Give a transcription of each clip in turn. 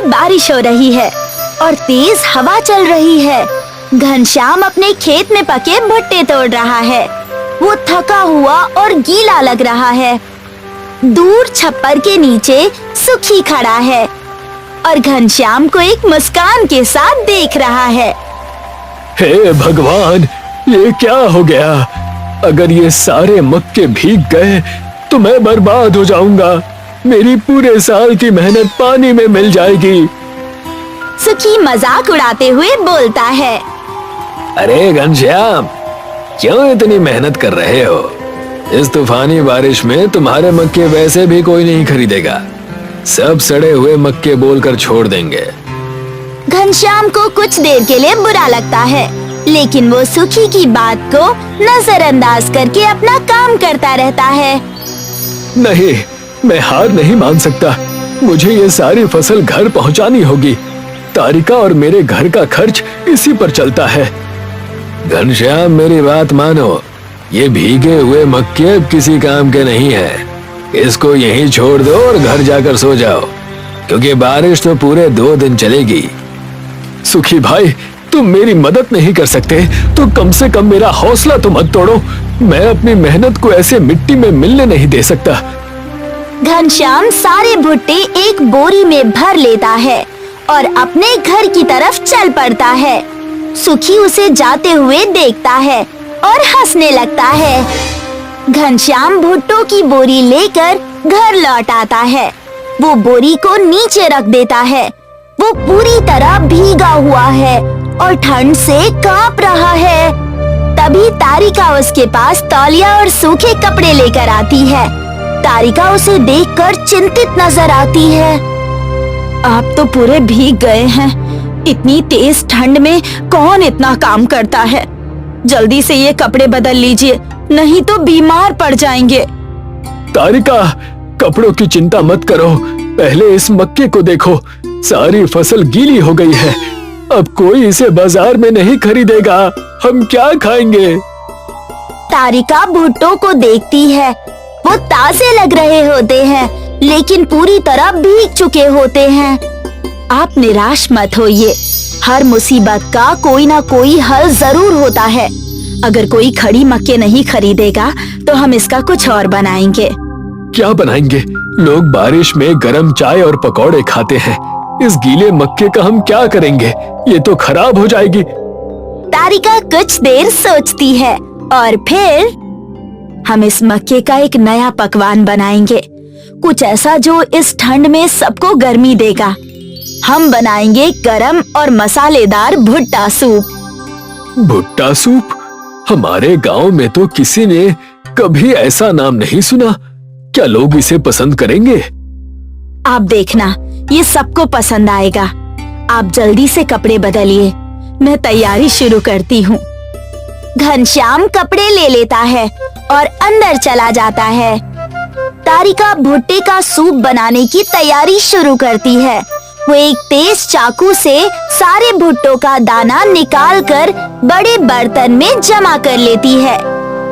बारिश हो रही है और तेज हवा चल रही है। घनश्याम अपने खेत में पके भुट्टे तोड़ रहा है। वो थका हुआ और गीला लग रहा है। दूर छप्पर के नीचे सुखी खड़ा है और घनश्याम को एक मुस्कान के साथ देख रहा है। हे भगवान, ये क्या हो गया? अगर ये सारे मक्के भीग गए तो मैं बर्बाद हो जाऊंगा। मेरी पूरे साल की मेहनत पानी में मिल जाएगी। सुखी मजाक उड़ाते हुए बोलता है। अरे घनश्याम, क्यों इतनी मेहनत कर रहे हो? इस तूफानी बारिश में तुम्हारे मक्के वैसे भी कोई नहीं खरीदेगा। सब सड़े हुए मक्के बोलकर छोड़ देंगे। घनश्याम को कुछ देर के लिए बुरा लगता है, लेकिन वो सुखी की बात को नजरअंदाज करके अपना काम करता रहता है। नहीं, मैं हार नहीं मान सकता। मुझे ये सारी फसल घर पहुंचानी होगी। तारिका और मेरे घर का खर्च इसी पर चलता है। घनश्याम, मेरी बात मानो। ये भीगे हुए मक्के अब किसी काम के नहीं है। इसको यहीं छोड़ दो और घर जाकर सो जाओ, क्योंकि बारिश तो पूरे 2 दिन चलेगी। सुखी भाई, तुम मेरी मदद नहीं कर सकते तो कम से कम मेरा हौसला तो मत तोड़ो। मैं अपनी मेहनत को ऐसे मिट्टी में मिलने नहीं दे सकता। घनश्याम सारे भुट्टे एक बोरी में भर लेता है और अपने घर की तरफ चल पड़ता है। सुखी उसे जाते हुए देखता है और हंसने लगता है। घनश्याम भुट्टों की बोरी लेकर घर लौट आता है। वो बोरी को नीचे रख देता है। वो पूरी तरह भीगा हुआ है और ठंड से कांप रहा है। तभी तारिका उसके पास तौलिया और सूखे कपड़े लेकर आती है। तारिका उसे देखकर चिंतित नजर आती है। आप तो पूरे भीग गए हैं। इतनी तेज ठंड में कौन इतना काम करता है? जल्दी से ये कपड़े बदल लीजिए, नहीं तो बीमार पड़ जाएंगे। तारिका, कपड़ों की चिंता मत करो। पहले इस मक्के को देखो, सारी फसल गीली हो गई है। अब कोई इसे बाजार में नहीं खरीदेगा। हम क्या खाएंगे? तारिका भुट्टों को देखती है। वो ताजे लग रहे होते हैं, लेकिन पूरी तरह भीग चुके होते हैं। आप निराश मत होइए। हर मुसीबत का कोई ना कोई हल जरूर होता है। अगर कोई खड़ी मक्के नहीं खरीदेगा तो हम इसका कुछ और बनाएंगे। क्या बनाएंगे? लोग बारिश में गरम चाय और पकौड़े खाते हैं। इस गीले मक्के का हम क्या करेंगे? ये तो खराब हो जाएगी। तारिका कुछ देर सोचती है और फिर हम इस मक्के का एक नया पकवान बनाएंगे। कुछ ऐसा जो इस ठंड में सबको गर्मी देगा। हम बनाएंगे गरम और मसालेदार भुट्टा सूप। भुट्टा सूप? हमारे गांव में तो किसी ने कभी ऐसा नाम नहीं सुना। क्या लोग इसे पसंद करेंगे? आप देखना, ये सबको पसंद आएगा। आप जल्दी से कपड़े बदलिए, मैं तैयारी शुरू करती हूँ। घनश्याम कपड़े ले लेता है और अंदर चला जाता है। तारिका भुट्टे का सूप बनाने की तैयारी शुरू करती है। वो एक तेज चाकू से सारे भुट्टों का दाना निकालकर बड़े बर्तन में जमा कर लेती है।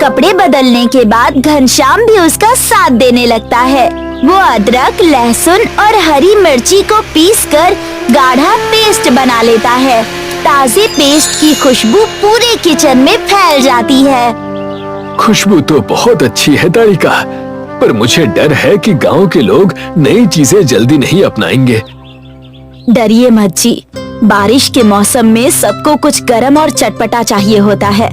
कपड़े बदलने के बाद घनश्याम भी उसका साथ देने लगता है। वो अदरक, लहसुन और हरी मिर्ची को पीसकर गाढ़ा पेस्ट बना लेता है। ताजे पेस्ट की खुशबू पूरे किचन में फैल जाती है। खुशबू तो बहुत अच्छी है तारिका, पर मुझे डर है कि गांव के लोग नई चीजें जल्दी नहीं अपनाएंगे। डरिए मत जी, बारिश के मौसम में सबको कुछ गरम और चटपटा चाहिए होता है।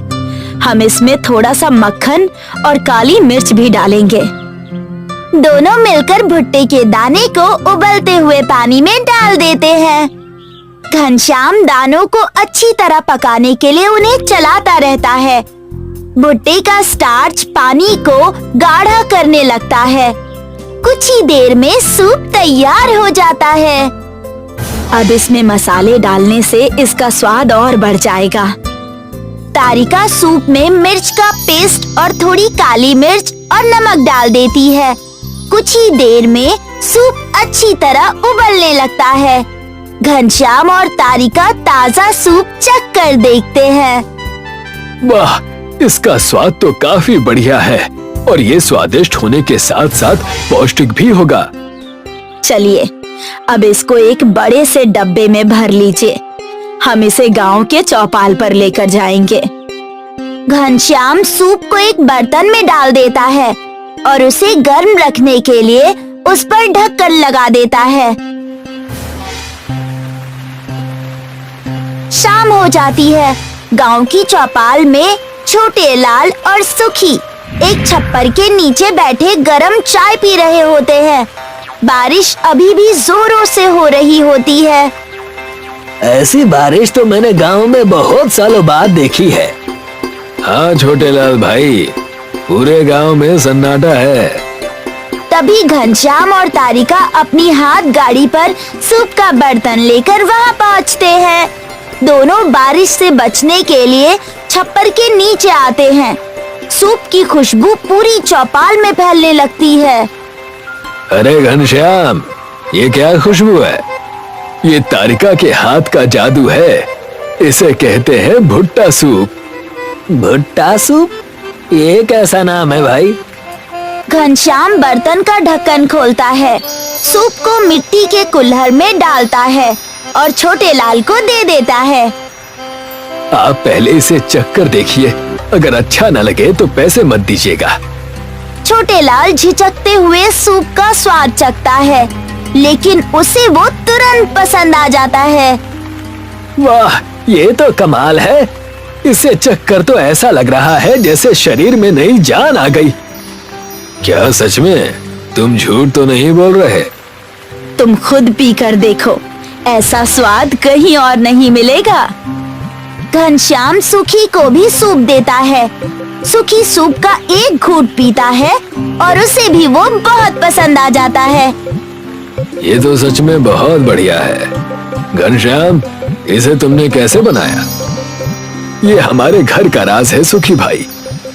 हम इसमें थोड़ा सा मक्खन और काली मिर्च भी डालेंगे। दोनों मिलकर भुट्टे के दाने को उबलते हुए पानी में डाल देते हैं। घनश्याम दानों को अच्छी तरह पकाने के लिए उन्हें चलाता रहता है। भुट्टे का स्टार्च पानी को गाढ़ा करने लगता है। कुछ ही देर में सूप तैयार हो जाता है। अब इसमें मसाले डालने से इसका स्वाद और बढ़ जाएगा। तारिका सूप में मिर्च का पेस्ट और थोड़ी काली मिर्च और नमक डाल देती है। कुछ ही देर में सूप अच्छी तरह उबलने लगता है। घनश्याम और तारिका ताजा सूप चख कर देखते हैं। वाह, इसका स्वाद तो काफी बढ़िया है और ये स्वादिष्ट होने के साथ साथ पौष्टिक भी होगा। चलिए अब इसको एक बड़े से डब्बे में भर लीजिए। हम इसे गांव के चौपाल पर लेकर जाएंगे। घनश्याम सूप को एक बर्तन में डाल देता है और उसे गर्म रखने के लिए उस पर ढक्कन लगा देता है। शाम हो जाती है। गांव की चौपाल में छोटे लाल और सुखी एक छप्पर के नीचे बैठे गरम चाय पी रहे होते हैं। बारिश अभी भी जोरों से हो रही होती है। ऐसी बारिश तो मैंने गांव में बहुत सालों बाद देखी है। हाँ छोटे लाल भाई, पूरे गांव में सन्नाटा है। तभी घनश्याम और तारिका अपनी हाथ गाड़ी पर सूप का बर्तन लेकर वहाँ पहुँचते हैं। दोनों बारिश से बचने के लिए छप्पर के नीचे आते हैं। सूप की खुशबू पूरी चौपाल में फैलने लगती है। अरे घनश्याम, ये क्या खुशबू है? ये तारिका के हाथ का जादू है। इसे कहते हैं भुट्टा सूप। भुट्टा सूप? ये कैसा नाम है भाई? घनश्याम बर्तन का ढक्कन खोलता है, सूप को मिट्टी के कुल्हड़ में डालता है और छोटे लाल को दे देता है। आप पहले इसे चख कर देखिए, अगर अच्छा न लगे तो पैसे मत दीजिएगा। छोटे लाल झिझकते हुए सूप का स्वाद चखता है, लेकिन उसे वो तुरंत पसंद आ जाता है। वाह, ये तो कमाल है। इसे चख कर तो ऐसा लग रहा है जैसे शरीर में नई जान आ गई। क्या सच में? तुम झूठ तो नहीं बोल रहे? तुम खुद पी कर देखो, ऐसा स्वाद कहीं और नहीं मिलेगा। घनश्याम सुखी को भी सूप देता है। सुखी सूप का एक घूंट पीता है और उसे भी वो बहुत पसंद आ जाता है। ये तो सच में बहुत बढ़िया है। घनश्याम, इसे तुमने कैसे बनाया? ये हमारे घर का राज है सुखी भाई।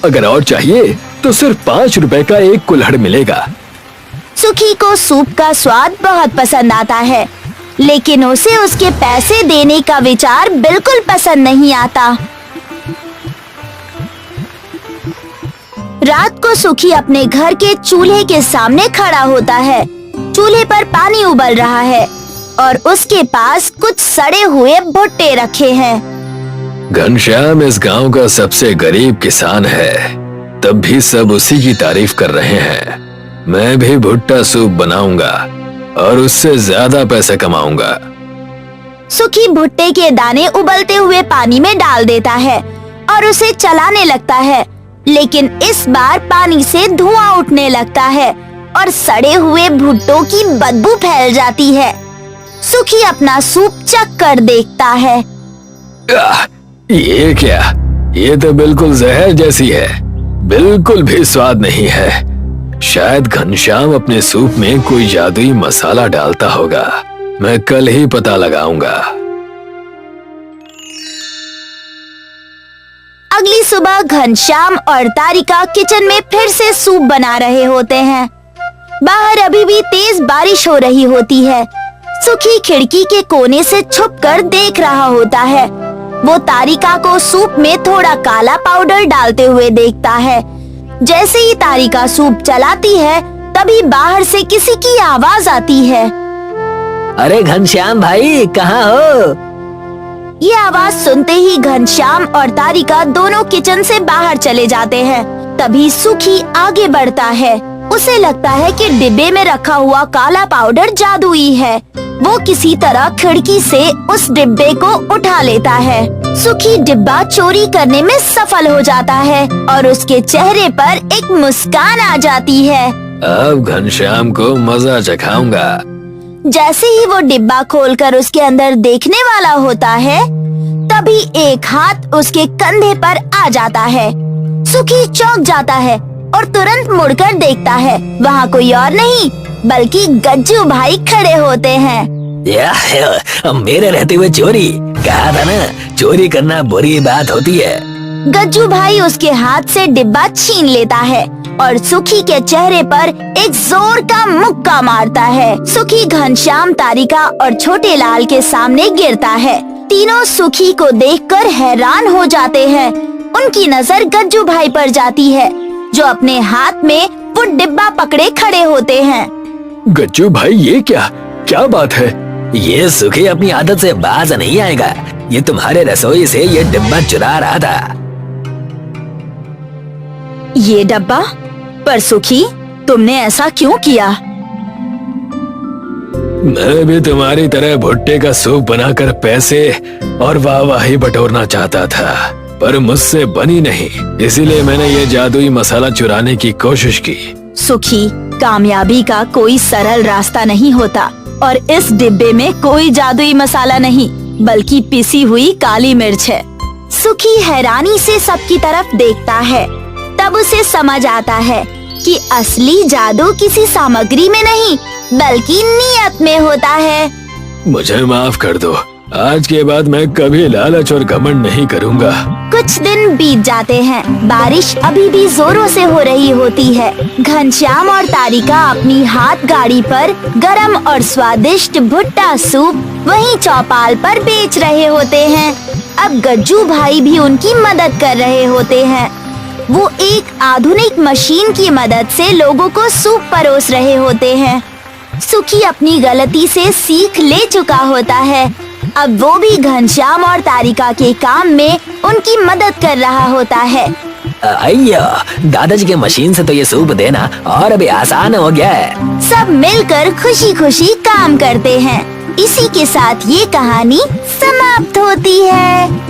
अगर और चाहिए तो सिर्फ 5 रुपए का एक कुल्हड़ मिलेगा। सुखी को सूप का स्वाद बहुत पसंद आता है, लेकिन उसे उसके पैसे देने का विचार बिल्कुल पसंद नहीं आता। रात को सुखी अपने घर के चूल्हे के सामने खड़ा होता है। चूल्हे पर पानी उबल रहा है और उसके पास कुछ सड़े हुए भुट्टे रखे हैं। घनश्याम इस गांव का सबसे गरीब किसान है, तब भी सब उसी की तारीफ कर रहे हैं। मैं भी भुट्टा सूप बनाऊंगा और उससे ज्यादा पैसे कमाऊंगा। सुखी भुट्टे के दाने उबलते हुए पानी में डाल देता है और उसे चलाने लगता है, लेकिन इस बार पानी से धुआं उठने लगता है और सड़े हुए भुट्टों की बदबू फैल जाती है। सुखी अपना सूप चख कर देखता है। ये क्या? ये तो बिल्कुल जहर जैसी है, बिल्कुल भी स्वाद नहीं है। शायद घनश्याम अपने सूप में कोई जादुई मसाला डालता होगा। मैं कल ही पता लगाऊंगा। अगली सुबह घनश्याम और तारिका किचन में फिर से सूप बना रहे होते हैं। बाहर अभी भी तेज बारिश हो रही होती है। सुखी खिड़की के कोने से छुपकर देख रहा होता है। वो तारिका को सूप में थोड़ा काला पाउडर डालते हुए देखता है। जैसे ही तारिका सूप चलाती है, तभी बाहर से किसी की आवाज आती है। अरे घनश्याम भाई, कहाँ हो? ये आवाज सुनते ही घनश्याम और तारिका दोनों किचन से बाहर चले जाते हैं। तभी सुखी आगे बढ़ता है। उसे लगता है कि डिब्बे में रखा हुआ काला पाउडर जादुई है। वो किसी तरह खिड़की से उस डिब्बे को उठा लेता है। सुखी डिब्बा चोरी करने में सफल हो जाता है और उसके चेहरे पर एक मुस्कान आ जाती है। अब घनश्याम को मजा चखाऊंगा। जैसे ही वो डिब्बा खोलकर उसके अंदर देखने वाला होता है, तभी एक हाथ उसके कंधे पर आ जाता है। सुखी चौंक जाता है और तुरंत मुड़कर देखता है। वहाँ कोई और नहीं बल्कि गज्जू भाई खड़े होते हैं। मेरे रहते हुए चोरी? कहा था ना, चोरी करना बुरी बात होती है। गज्जू भाई उसके हाथ से डिब्बा छीन लेता है और सुखी के चेहरे पर एक जोर का मुक्का मारता है। सुखी घनश्याम, तारिका और छोटे लाल के सामने गिरता है। तीनों सुखी को देखकर हैरान हो जाते हैं। उनकी नजर गज्जू भाई पर जाती है, जो अपने हाथ में वो डिब्बा पकड़े खड़े होते हैं। गज्जू भाई, ये क्या? क्या बात है? ये सुखी अपनी आदत से बाज नहीं आएगा। ये तुम्हारे रसोई से ये डिब्बा चुरा रहा था। ये डब्बा? पर सुखी, तुमने ऐसा क्यों किया? मैं भी तुम्हारी तरह भुट्टे का सूप बनाकर पैसे और वाहवाही बटोरना चाहता था, पर मुझसे बनी नहीं, इसीलिए मैंने ये जादुई मसाला चुराने की कोशिश की। सुखी, कामयाबी का कोई सरल रास्ता नहीं होता और इस डिब्बे में कोई जादुई मसाला नहीं, बल्कि पिसी हुई काली मिर्च है। सुखी हैरानी से सबकी तरफ देखता है। तब उसे समझ आता है कि असली जादू किसी सामग्री में नहीं, बल्कि नियत में होता है। मुझे माफ कर दो। आज के बाद मैं कभी लालच और घमंड नहीं करूँगा। कुछ दिन बीत जाते हैं। बारिश अभी भी जोरों से हो रही होती है। घनश्याम और तारिका अपनी हाथ गाड़ी पर गरम और स्वादिष्ट भुट्टा सूप वहीं चौपाल पर बेच रहे होते हैं। अब गज्जू भाई भी उनकी मदद कर रहे होते हैं। वो एक आधुनिक मशीन की मदद से लोगों को सूप परोस रहे होते हैं। सुखी अपनी गलती से सीख ले चुका होता है। अब वो भी घनश्याम और तारिका के काम में उनकी मदद कर रहा होता है। अय्यो, दादाजी के मशीन से तो ये सूप देना और अभी आसान हो गया है। सब मिलकर खुशी खुशी काम करते हैं। इसी के साथ ये कहानी समाप्त होती है।